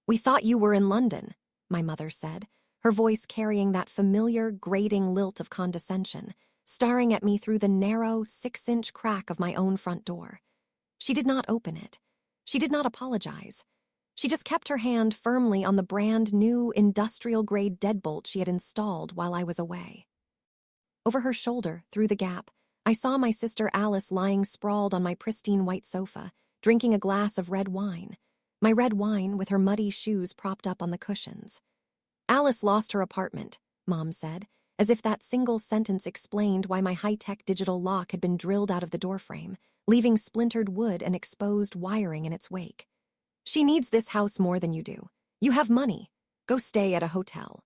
"We thought you were in London," my mother said, her voice carrying that familiar, grating lilt of condescension, staring at me through the narrow, 6-inch crack of my own front door. She did not open it. She did not apologize. She just kept her hand firmly on the brand-new, industrial-grade deadbolt she had installed while I was away. Over her shoulder, through the gap, I saw my sister Alice lying sprawled on my pristine white sofa, drinking a glass of red wine. My red wine with her muddy shoes propped up on the cushions. "Alice lost her apartment," Mom said, as if that single sentence explained why my high-tech digital lock had been drilled out of the doorframe, leaving splintered wood and exposed wiring in its wake. "She needs this house more than you do. You have money. Go stay at a hotel."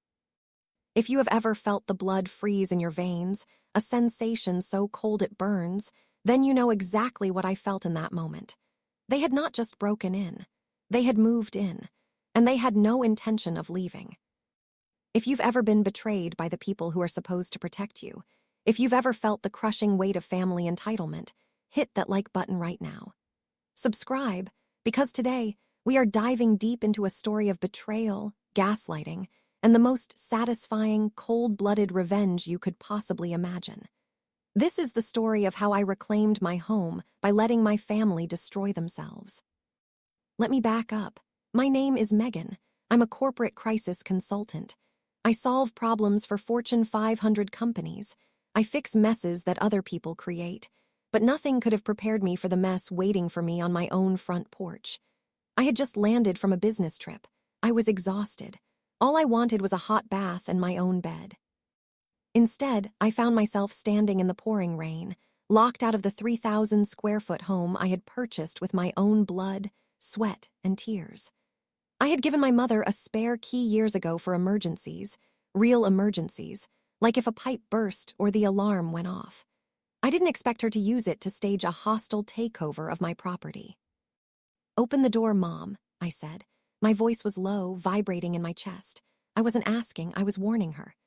If you have ever felt the blood freeze in your veins, a sensation so cold it burns, then you know exactly what I felt in that moment. They had not just broken in. They had moved in, and they had no intention of leaving. If you've ever been betrayed by the people who are supposed to protect you, if you've ever felt the crushing weight of family entitlement, hit that like button right now. Subscribe, because today we are diving deep into a story of betrayal, gaslighting, and the most satisfying, cold-blooded revenge you could possibly imagine. This is the story of how I reclaimed my home by letting my family destroy themselves. Let me back up. My name is Megan. I'm a corporate crisis consultant. I solve problems for Fortune 500 companies. I fix messes that other people create, but nothing could have prepared me for the mess waiting for me on my own front porch. I had just landed from a business trip. I was exhausted. All I wanted was a hot bath and my own bed. Instead, I found myself standing in the pouring rain, locked out of the 3,000-square-foot home I had purchased with my own blood, sweat, and tears. I had given my mother a spare key years ago for emergencies, real emergencies, like if a pipe burst or the alarm went off. I didn't expect her to use it to stage a hostile takeover of my property. "Open the door, Mom," I said. My voice was low, vibrating in my chest. I wasn't asking, I was warning her.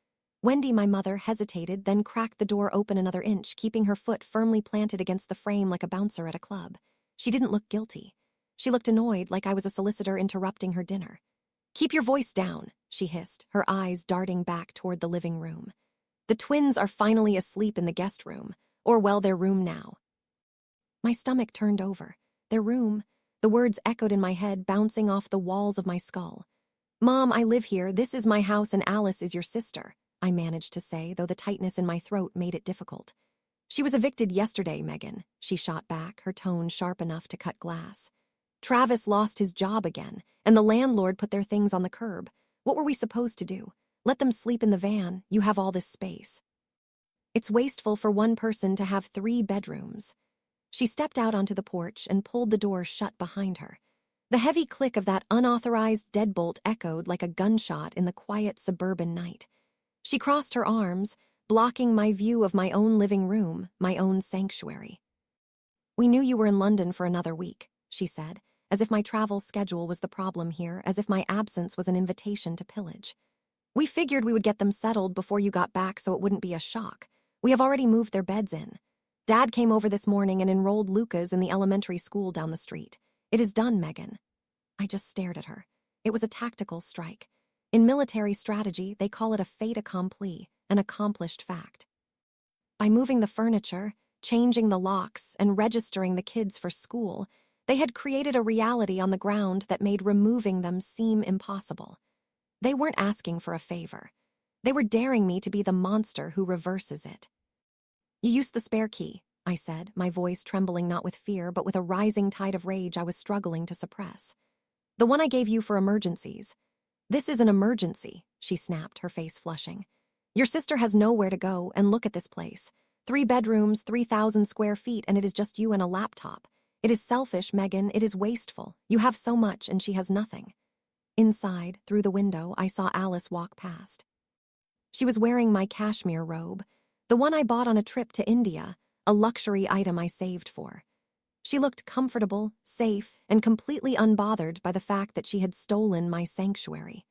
Wendy, my mother, hesitated, then cracked the door open another inch, keeping her foot firmly planted against the frame like a bouncer at a club. She didn't look guilty. She looked annoyed, like I was a solicitor interrupting her dinner. "Keep your voice down," she hissed, her eyes darting back toward the living room. "The twins are finally asleep in the guest room, or well, their room now." My stomach turned over. Their room. The words echoed in my head, bouncing off the walls of my skull. "Mom, I live here. This is my house and Alice is your sister," I managed to say, though the tightness in my throat made it difficult. "She was evicted yesterday, Megan," she shot back, her tone sharp enough to cut glass. "Travis lost his job again, and the landlord put their things on the curb. What were we supposed to do? Let them sleep in the van. You have all this space. It's wasteful for one person to have 3 bedrooms." She stepped out onto the porch and pulled the door shut behind her. The heavy click of that unauthorized deadbolt echoed like a gunshot in the quiet suburban night. She crossed her arms, blocking my view of my own living room, my own sanctuary. "We knew you were in London for another week," she said, as if my travel schedule was the problem here, as if my absence was an invitation to pillage. "We figured we would get them settled before you got back so it wouldn't be a shock. We have already moved their beds in. Dad came over this morning and enrolled Lucas in the elementary school down the street. It is done, Megan." I just stared at her. It was a tactical strike. In military strategy, they call it a fait accompli, an accomplished fact. By moving the furniture, changing the locks, and registering the kids for school, they had created a reality on the ground that made removing them seem impossible. They weren't asking for a favor. They were daring me to be the monster who reverses it. "You used the spare key," I said, my voice trembling not with fear but with a rising tide of rage I was struggling to suppress. "The one I gave you for emergencies." "This is an emergency," she snapped, her face flushing. "Your sister has nowhere to go, and look at this place. 3 bedrooms, 3,000 square feet, and it is just you and a laptop. It is selfish, Megan, it is wasteful. You have so much, and she has nothing." Inside, through the window, I saw Alice walk past. She was wearing my cashmere robe, the one I bought on a trip to India, a luxury item I saved for. She looked comfortable, safe, and completely unbothered by the fact that she had stolen my sanctuary.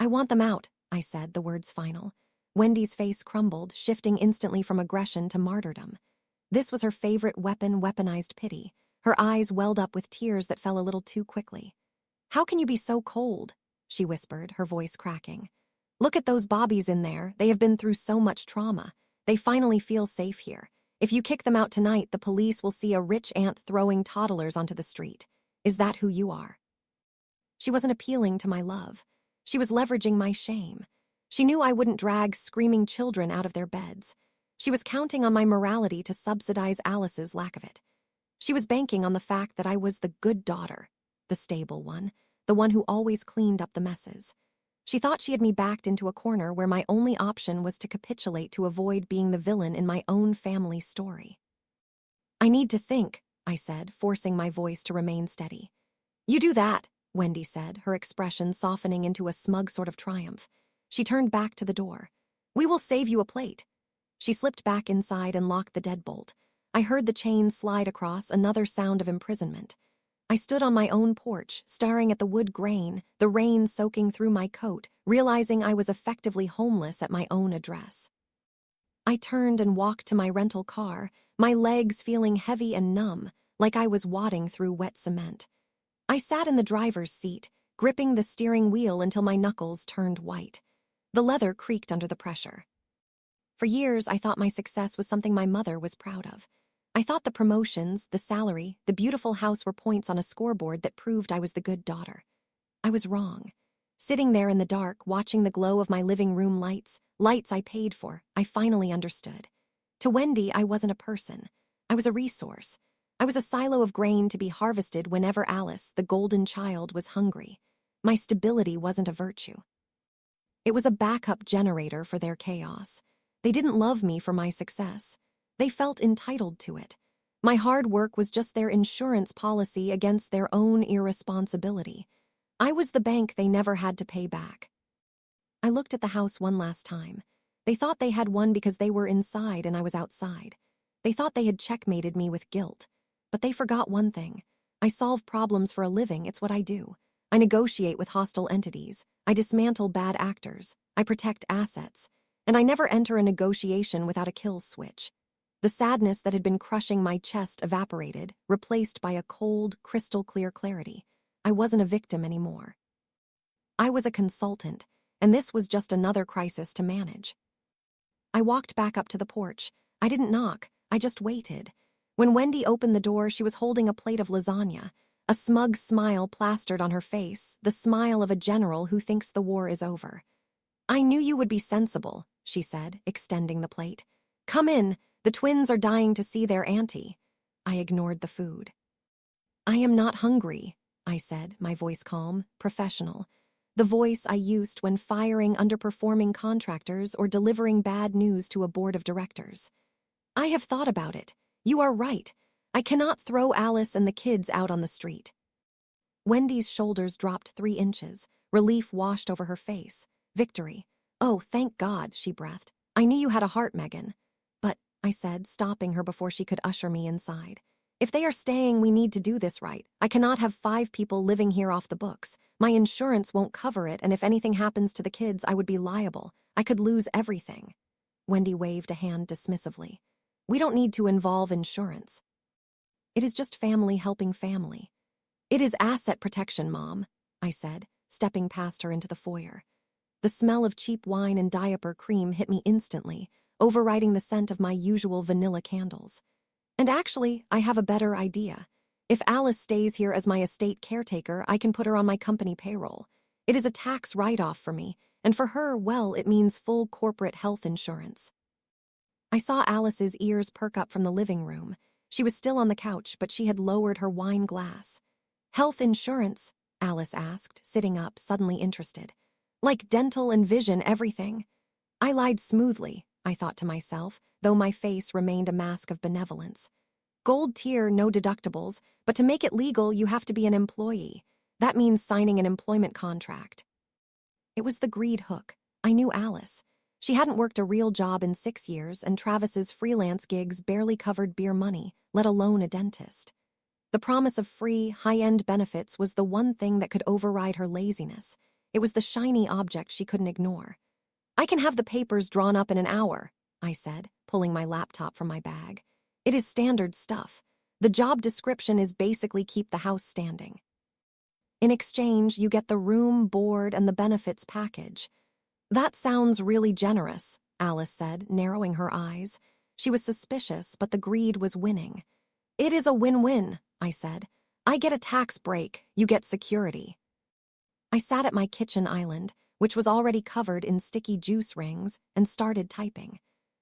"I want them out," I said, the words final. Wendy's face crumbled, shifting instantly from aggression to martyrdom. This was her favorite weapon, weaponized pity. Her eyes welled up with tears that fell a little too quickly. How can you be so cold? She whispered, her voice cracking. Look at those bobbies in there. They have been through so much trauma. They finally feel safe here. If you kick them out tonight, the police will see a rich aunt throwing toddlers onto the street. Is that who you are? She wasn't appealing to my love. She was leveraging my shame. She knew I wouldn't drag screaming children out of their beds. She was counting on my morality to subsidize Alice's lack of it. She was banking on the fact that I was the good daughter, the stable one, the one who always cleaned up the messes. She thought she had me backed into a corner where my only option was to capitulate to avoid being the villain in my own family story. I need to think, I said, forcing my voice to remain steady. You do that, Wendy said, her expression softening into a smug sort of triumph. She turned back to the door. We will save you a plate. She slipped back inside and locked the deadbolt. I heard the chain slide across, another sound of imprisonment. I stood on my own porch, staring at the wood grain, the rain soaking through my coat, realizing I was effectively homeless at my own address. I turned and walked to my rental car, my legs feeling heavy and numb, like I was wadding through wet cement. I sat in the driver's seat, gripping the steering wheel until my knuckles turned white. The leather creaked under the pressure. For years, I thought my success was something my mother was proud of. I thought the promotions, the salary, the beautiful house were points on a scoreboard that proved I was the good daughter. I was wrong. Sitting there in the dark, watching the glow of my living room lights I paid for, I finally understood. To Wendy, I wasn't a person. I was a resource. I was a silo of grain to be harvested whenever Alice, the golden child, was hungry. My stability wasn't a virtue. It was a backup generator for their chaos. They didn't love me for my success. They felt entitled to it. My hard work was just their insurance policy against their own irresponsibility. I was the bank they never had to pay back. I looked at the house one last time. They thought they had won because they were inside and I was outside. They thought they had checkmated me with guilt. But they forgot one thing. I solve problems for a living, it's what I do. I negotiate with hostile entities. I dismantle bad actors. I protect assets. And I never enter a negotiation without a kill switch. The sadness that had been crushing my chest evaporated, replaced by a cold, crystal-clear clarity. I wasn't a victim anymore. I was a consultant, and this was just another crisis to manage. I walked back up to the porch. I didn't knock. I just waited. When Wendy opened the door, she was holding a plate of lasagna, a smug smile plastered on her face, the smile of a general who thinks the war is over. I knew you would be sensible, she said, extending the plate. Come in. The twins are dying to see their auntie. I ignored the food. I am not hungry, I said, my voice calm, professional. The voice I used when firing underperforming contractors or delivering bad news to a board of directors. I have thought about it. You are right. I cannot throw Alice and the kids out on the street. Wendy's shoulders dropped 3 inches. Relief washed over her face. Victory. Oh, thank God, she breathed. I knew you had a heart, Megan. But, I said, stopping her before she could usher me inside. If they are staying, we need to do this right. I cannot have 5 people living here off the books. My insurance won't cover it, and if anything happens to the kids, I would be liable. I could lose everything. Wendy waved a hand dismissively. We don't need to involve insurance. It is just family helping family. It is asset protection, Mom, I said, stepping past her into the foyer. The smell of cheap wine and diaper cream hit me instantly, overriding the scent of my usual vanilla candles. And actually, I have a better idea. If Alice stays here as my estate caretaker, I can put her on my company payroll. It is a tax write-off for me, and for her, well, it means full corporate health insurance. I saw Alice's ears perk up from the living room. She was still on the couch, but she had lowered her wine glass. Health insurance? Alice asked, sitting up, suddenly interested. Like dental and vision, everything. I lied smoothly, I thought to myself, though my face remained a mask of benevolence. Gold tier, no deductibles, but to make it legal, you have to be an employee. That means signing an employment contract. It was the greed hook. I knew Alice. She hadn't worked a real job in 6 years, and Travis's freelance gigs barely covered beer money, let alone a dentist. The promise of free, high-end benefits was the one thing that could override her laziness. It was the shiny object she couldn't ignore. I can have the papers drawn up in an hour, I said, pulling my laptop from my bag. It is standard stuff. The job description is basically keep the house standing. In exchange, you get the room, board, and the benefits package. That sounds really generous, Alice said, narrowing her eyes. She was suspicious, but the greed was winning. It is a win-win, I said. I get a tax break, you get security. I sat at my kitchen island, which was already covered in sticky juice rings, and started typing.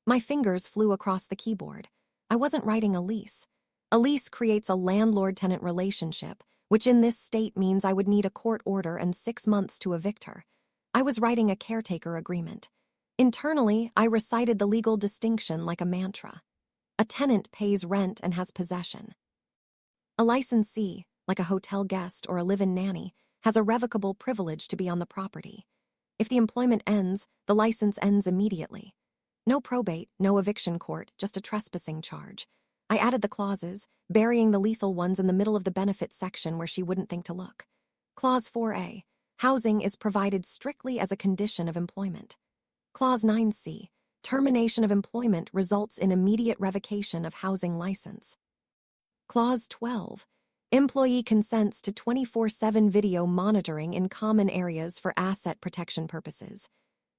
My fingers flew across the keyboard. I wasn't writing a lease. A lease creates a landlord-tenant relationship, which in this state means I would need a court order and 6 months to evict her. I was writing a caretaker agreement. Internally, I recited the legal distinction like a mantra. A tenant pays rent and has possession. A licensee, like a hotel guest or a live-in nanny, has a revocable privilege to be on the property. If the employment ends, the license ends immediately. No probate, no eviction court, just a trespassing charge. I added the clauses, burying the lethal ones in the middle of the benefits section where she wouldn't think to look. Clause 4A, housing is provided strictly as a condition of employment. Clause 9C, termination of employment results in immediate revocation of housing license. Clause 12, employee consents to 24/7 video monitoring in common areas for asset protection purposes.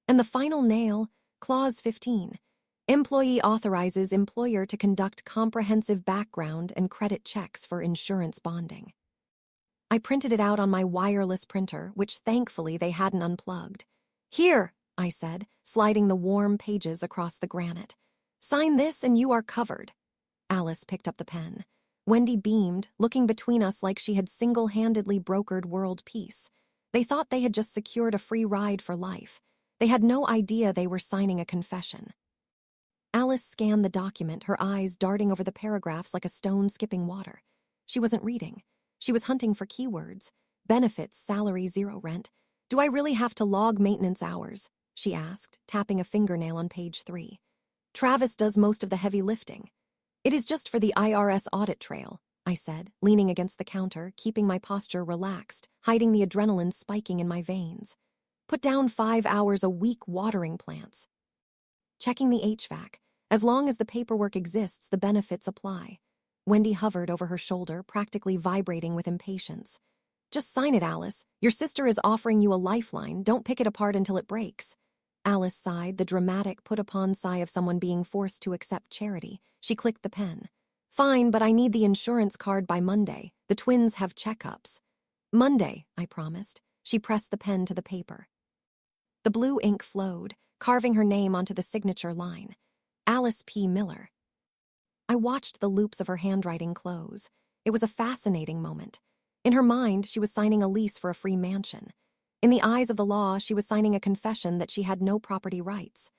And the final nail, Clause 15, employee authorizes employer to conduct comprehensive background and credit checks for insurance bonding. I printed it out on my wireless printer, which thankfully they hadn't unplugged. Here, I said, sliding the warm pages across the granite. Sign this and you are covered. Alice picked up the pen. Wendy beamed, looking between us like she had single-handedly brokered world peace. They thought they had just secured a free ride for life. They had no idea they were signing a confession. Alice scanned the document, her eyes darting over the paragraphs like a stone skipping water. She wasn't reading. She was hunting for keywords. Benefits, salary, zero rent. Do I really have to log maintenance hours? She asked, tapping a fingernail on page 3. Travis does most of the heavy lifting. It is just for the IRS audit trail, I said, leaning against the counter, keeping my posture relaxed, hiding the adrenaline spiking in my veins. Put down 5 hours a week watering plants. Checking the HVAC. As long as the paperwork exists, the benefits apply. Wendy hovered over her shoulder, practically vibrating with impatience. Just sign it, Alice. Your sister is offering you a lifeline. Don't pick it apart until it breaks. Alice sighed, the dramatic put-upon sigh of someone being forced to accept charity. She clicked the pen. Fine, but I need the insurance card by Monday. The twins have checkups. Monday, I promised. She pressed the pen to the paper. The blue ink flowed, carving her name onto the signature line. Alice P. Miller. I watched the loops of her handwriting close. It was a fascinating moment. In her mind, she was signing a lease for a free mansion. In the eyes of the law, she was signing a confession that she had no property rights.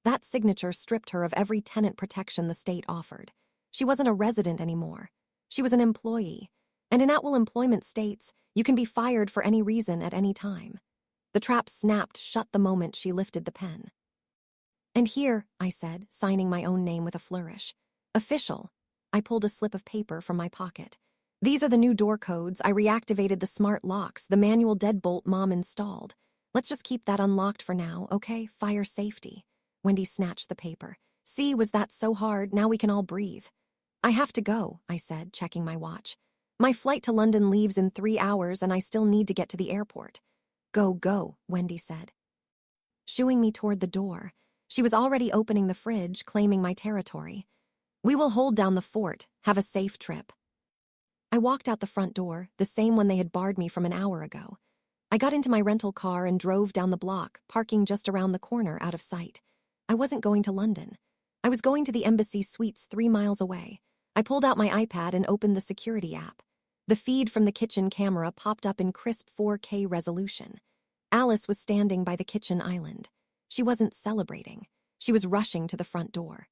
That signature stripped her of every tenant protection the state offered. She wasn't a resident anymore. She was an employee. And in at-will employment states, you can be fired for any reason at any time. The trap snapped shut the moment she lifted the pen. And here, I said, signing my own name with a flourish. Official. I pulled a slip of paper from my pocket. These are the new door codes. I reactivated the smart locks, the manual deadbolt Mom installed. Let's just keep that unlocked for now, okay? Fire safety. Wendy snatched the paper. See, was that so hard? Now we can all breathe. I have to go, I said, checking my watch. My flight to London leaves in 3 hours and I still need to get to the airport. Go, go, Wendy said, shooing me toward the door. She was already opening the fridge, claiming my territory. We will hold down the fort. Have a safe trip. I walked out the front door, the same one they had barred me from an hour ago. I got into my rental car and drove down the block, parking just around the corner out of sight. I wasn't going to London. I was going to the embassy suites 3 miles away. I pulled out my iPad and opened the security app. The feed from the kitchen camera popped up in crisp 4K resolution. Alice was standing by the kitchen island. She wasn't celebrating. She was rushing to the front door.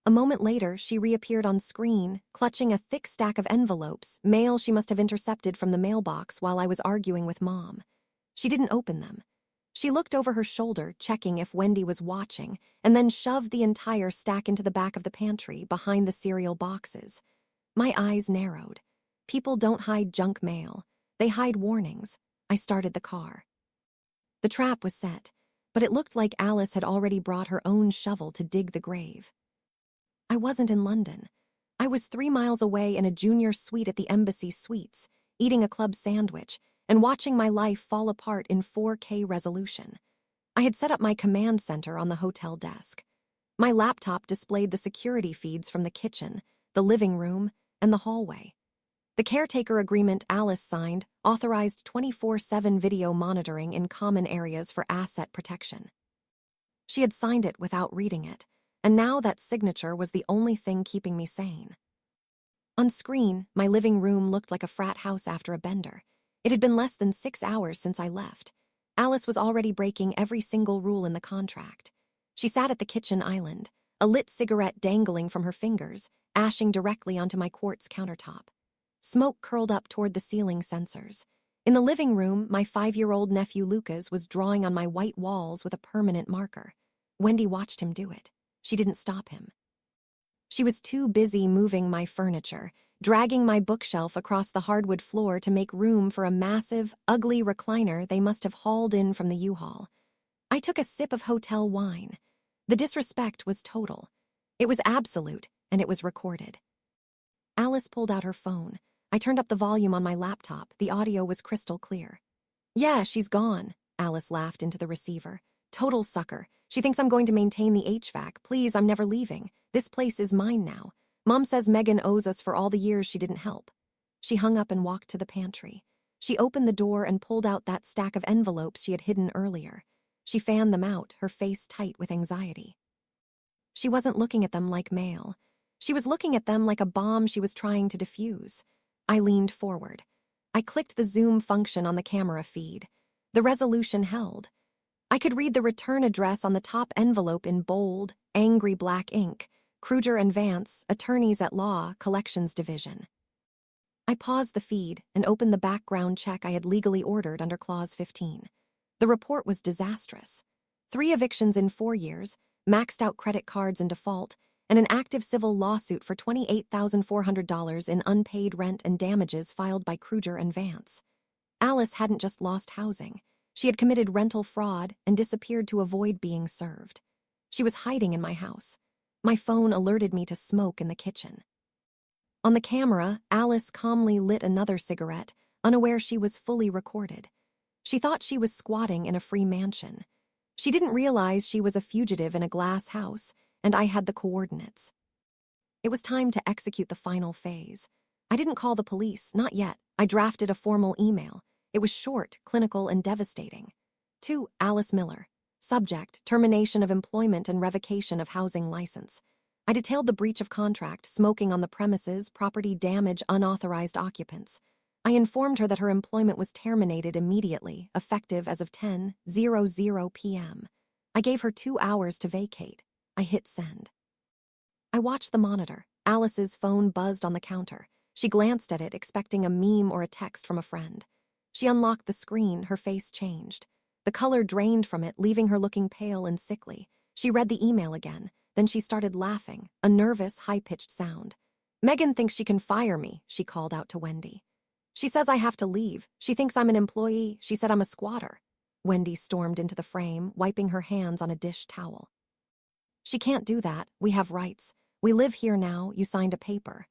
A moment later, she reappeared on screen, clutching a thick stack of envelopes, mail she must have intercepted from the mailbox while I was arguing with Mom. She didn't open them. She looked over her shoulder, checking if Wendy was watching, and then shoved the entire stack into the back of the pantry, behind the cereal boxes. My eyes narrowed. People don't hide junk mail. They hide warnings. I started the car. The trap was set, but it looked like Alice had already brought her own shovel to dig the grave. I wasn't in London. I was 3 miles away in a junior suite at the Embassy Suites, eating a club sandwich, and watching my life fall apart in 4K resolution. I had set up my command center on the hotel desk. My laptop displayed the security feeds from the kitchen, the living room, and the hallway. The caretaker agreement Alice signed authorized 24/7 video monitoring in common areas for asset protection. She had signed it without reading it, and now that signature was the only thing keeping me sane. On screen, my living room looked like a frat house after a bender. It had been less than 6 hours since I left. Alice was already breaking every single rule in the contract. She sat at the kitchen island, a lit cigarette dangling from her fingers, ashing directly onto my quartz countertop. Smoke curled up toward the ceiling sensors. In the living room, my 5-year-old nephew Lucas was drawing on my white walls with a permanent marker. Wendy watched him do it. She didn't stop him. She was too busy moving my furniture, dragging my bookshelf across the hardwood floor to make room for a massive, ugly recliner they must have hauled in from the U-Haul. I took a sip of hotel wine. The disrespect was total. It was absolute, and it was recorded. Alice pulled out her phone. I turned up the volume on my laptop. The audio was crystal clear. "Yeah, she's gone," Alice laughed into the receiver. "Total sucker. She thinks I'm going to maintain the HVAC. Please, I'm never leaving. This place is mine now. Mom says Megan owes us for all the years she didn't help." She hung up and walked to the pantry. She opened the door and pulled out that stack of envelopes she had hidden earlier. She fanned them out, her face tight with anxiety. She wasn't looking at them like mail. She was looking at them like a bomb she was trying to defuse. I leaned forward. I clicked the zoom function on the camera feed. The resolution held. I could read the return address on the top envelope in bold, angry black ink. Kruger and Vance, attorneys at law, collections division. I paused the feed and opened the background check I had legally ordered under Clause 15. The report was disastrous. 3 evictions in 4 years, maxed out credit cards in default, and an active civil lawsuit for $28,400 in unpaid rent and damages filed by Kruger and Vance. Alice hadn't just lost housing. She had committed rental fraud and disappeared to avoid being served. She was hiding in my house. My phone alerted me to smoke in the kitchen. On the camera, Alice calmly lit another cigarette, unaware she was fully recorded. She thought she was squatting in a free mansion. She didn't realize she was a fugitive in a glass house, and I had the coordinates. It was time to execute the final phase. I didn't call the police, not yet. I drafted a formal email. It was short, clinical, and devastating. To Alice Miller. Subject, termination of employment and revocation of housing license. I detailed the breach of contract, smoking on the premises, property damage, unauthorized occupants. I informed her that her employment was terminated immediately, effective as of 10:00 p.m. I gave her 2 hours to vacate. I hit send. I watched the monitor. Alice's phone buzzed on the counter. She glanced at it, expecting a meme or a text from a friend. She unlocked the screen, her face changed. The color drained from it, leaving her looking pale and sickly. She read the email again. Then she started laughing, a nervous, high-pitched sound. "Megan thinks she can fire me," she called out to Wendy. "She says I have to leave. She thinks I'm an employee. She said I'm a squatter." Wendy stormed into the frame, wiping her hands on a dish towel. "She can't do that. We have rights. We live here now. You signed a paper."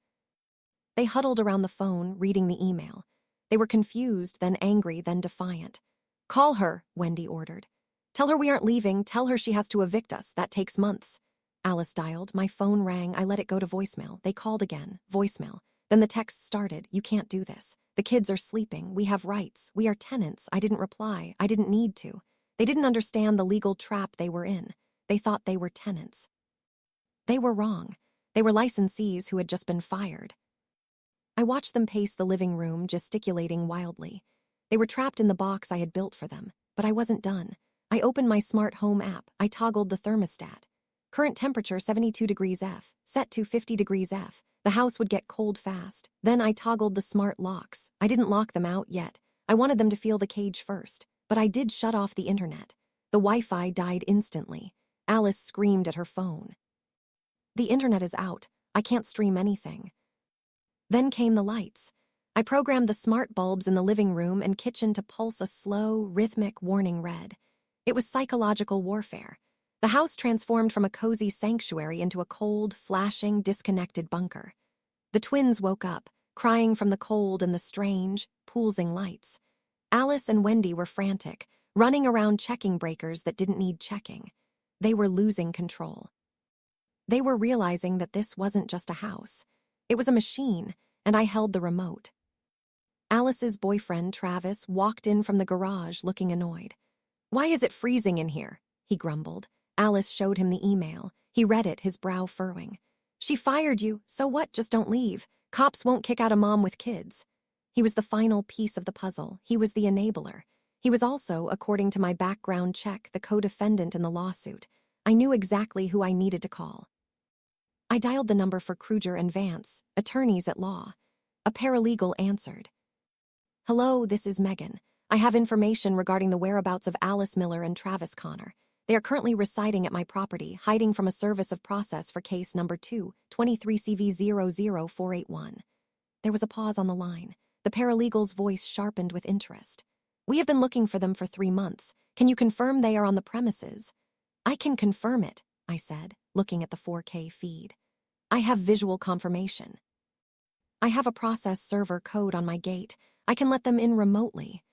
They huddled around the phone, reading the email. They were confused, then angry, then defiant. "Call her," Wendy ordered. "Tell her we aren't leaving. Tell her she has to evict us. That takes months." Alice dialed. My phone rang. I let it go to voicemail. They called again. Voicemail. Then the text started. "You can't do this. The kids are sleeping. We have rights. We are tenants." I didn't reply. I didn't need to. They didn't understand the legal trap they were in. They thought they were tenants. They were wrong. They were licensees who had just been fired. I watched them pace the living room, gesticulating wildly. They were trapped in the box I had built for them, but I wasn't done. I opened my smart home app. I toggled the thermostat. Current temperature 72 degrees F, set to 50 degrees F. The house would get cold fast. Then I toggled the smart locks. I didn't lock them out yet. I wanted them to feel the cage first, but I did shut off the internet. The Wi-Fi died instantly. Alice screamed at her phone. "The internet is out. I can't stream anything." Then came the lights. I programmed the smart bulbs in the living room and kitchen to pulse a slow, rhythmic warning red. It was psychological warfare. The house transformed from a cozy sanctuary into a cold, flashing, disconnected bunker. The twins woke up, crying from the cold and the strange, pulsing lights. Alice and Wendy were frantic, running around checking breakers that didn't need checking. They were losing control. They were realizing that this wasn't just a house. It was a machine, and I held the remote. Alice's boyfriend, Travis, walked in from the garage looking annoyed. "Why is it freezing in here?" he grumbled. Alice showed him the email. He read it, his brow furrowing. "She fired you, so what? Just don't leave. Cops won't kick out a mom with kids." He was the final piece of the puzzle. He was the enabler. He was also, according to my background check, the co-defendant in the lawsuit. I knew exactly who I needed to call. I dialed the number for Kruger and Vance, attorneys at law. A paralegal answered. "Hello, this is Megan. I have information regarding the whereabouts of Alice Miller and Travis Connor. They are currently residing at my property, hiding from a service of process for case number 2, 23CV00481. There was a pause on the line. The paralegal's voice sharpened with interest. "We have been looking for them for 3 months. Can you confirm they are on the premises?" "I can confirm it," I said, looking at the 4K feed. "I have visual confirmation. I have a process server code on my gate. I can let them in remotely."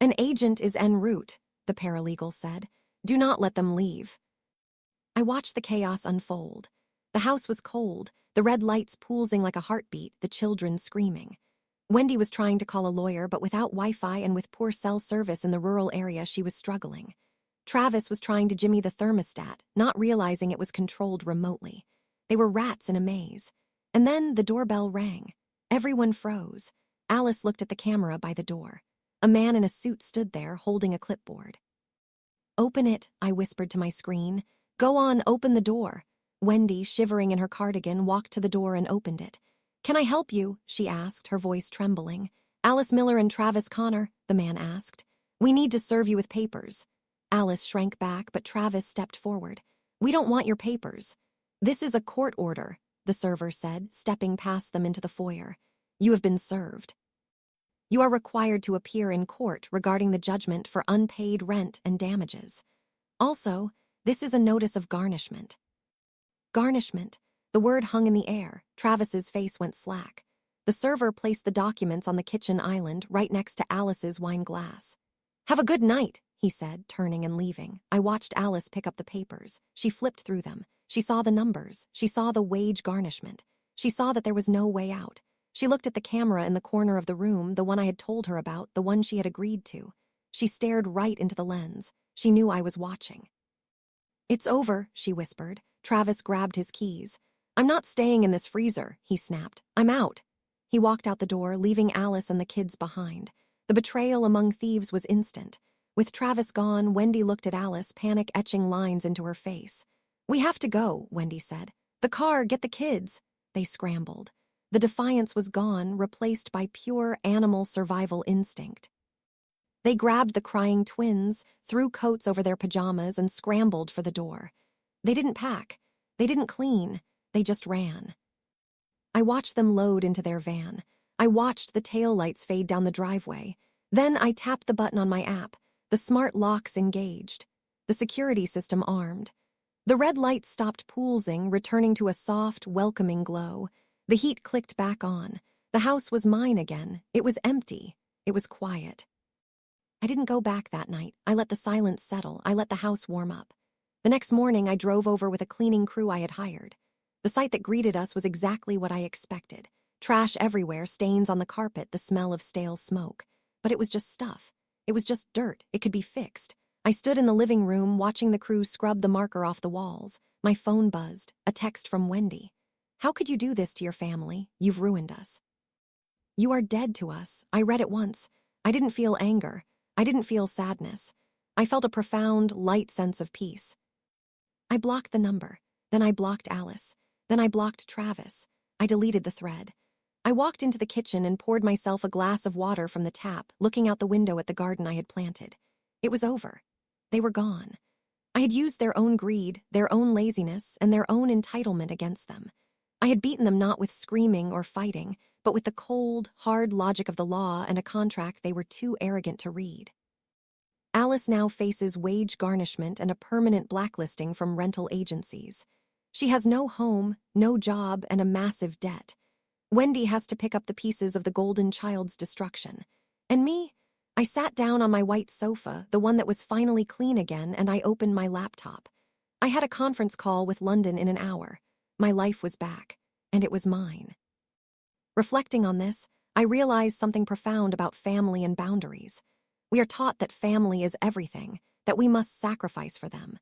"An agent is en route," the paralegal said. "Do not let them leave." I watched the chaos unfold. The house was cold, the red lights pulsing like a heartbeat, the children screaming. Wendy was trying to call a lawyer, but without Wi-Fi and with poor cell service in the rural area, she was struggling. Travis was trying to jimmy the thermostat, not realizing it was controlled remotely. They were rats in a maze. And then the doorbell rang. Everyone froze. Alice looked at the camera by the door. A man in a suit stood there, holding a clipboard. "Open it," I whispered to my screen. "Go on, open the door." Wendy, shivering in her cardigan, walked to the door and opened it. "Can I help you?" she asked, her voice trembling. "Alice Miller and Travis Connor," the man asked. "We need to serve you with papers." Alice shrank back, but Travis stepped forward. "We don't want your papers." "This is a court order," the server said, stepping past them into the foyer. "You have been served. You are required to appear in court regarding the judgment for unpaid rent and damages. Also, this is a notice of garnishment." Garnishment. The word hung in the air. Travis's face went slack. The server placed the documents on the kitchen island right next to Alice's wine glass. "Have a good night," he said, turning and leaving. I watched Alice pick up the papers. She flipped through them. She saw the numbers. She saw the wage garnishment. She saw that there was no way out. She looked at the camera in the corner of the room, the one I had told her about, the one she had agreed to. She stared right into the lens. She knew I was watching. "It's over," she whispered. Travis grabbed his keys. "I'm not staying in this freezer," he snapped. "I'm out." He walked out the door, leaving Alice and the kids behind. The betrayal among thieves was instant. With Travis gone, Wendy looked at Alice, panic etching lines into her face. "We have to go," Wendy said. "The car, get the kids." They scrambled. The defiance was gone, replaced by pure animal survival instinct. They grabbed the crying twins, threw coats over their pajamas, and scrambled for the door. They didn't pack. They didn't clean. They just ran. I watched them load into their van. I watched the taillights fade down the driveway. Then I tapped the button on my app. The smart locks engaged. The security system armed. The red lights stopped pulsing, returning to a soft, welcoming glow. The heat clicked back on. The house was mine again. It was empty. It was quiet. I didn't go back that night. I let the silence settle. I let the house warm up. The next morning, I drove over with a cleaning crew I had hired. The sight that greeted us was exactly what I expected. Trash everywhere, stains on the carpet, the smell of stale smoke. But it was just stuff. It was just dirt. It could be fixed. I stood in the living room, watching the crew scrub the marker off the walls. My phone buzzed. A text from Wendy. "How could you do this to your family? You've ruined us. You are dead to us." I read it once. I didn't feel anger. I didn't feel sadness. I felt a profound, light sense of peace. I blocked the number. Then I blocked Alice. Then I blocked Travis. I deleted the thread. I walked into the kitchen and poured myself a glass of water from the tap, looking out the window at the garden I had planted. It was over. They were gone. I had used their own greed, their own laziness, and their own entitlement against them. I had beaten them not with screaming or fighting, but with the cold, hard logic of the law and a contract they were too arrogant to read. Alice now faces wage garnishment and a permanent blacklisting from rental agencies. She has no home, no job, and a massive debt. Wendy has to pick up the pieces of the golden child's destruction. And me? I sat down on my white sofa, the one that was finally clean again, and I opened my laptop. I had a conference call with London in an hour. My life was back, and it was mine. Reflecting on this, I realized something profound about family and boundaries. We are taught that family is everything, that we must sacrifice for them.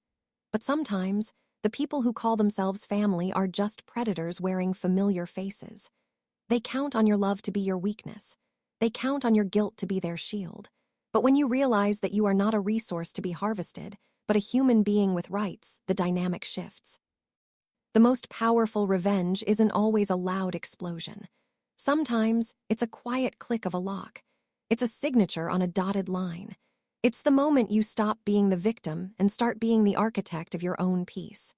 But sometimes, the people who call themselves family are just predators wearing familiar faces. They count on your love to be your weakness. They count on your guilt to be their shield. But when you realize that you are not a resource to be harvested, but a human being with rights, the dynamic shifts. The most powerful revenge isn't always a loud explosion. Sometimes, it's a quiet click of a lock. It's a signature on a dotted line. It's the moment you stop being the victim and start being the architect of your own peace.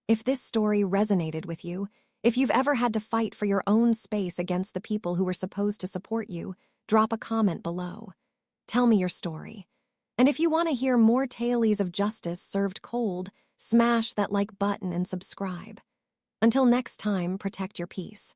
If this story resonated with you, if you've ever had to fight for your own space against the people who were supposed to support you, drop a comment below. Tell me your story. And if you want to hear more tales of justice served cold, smash that like button and subscribe. Until next time, protect your peace.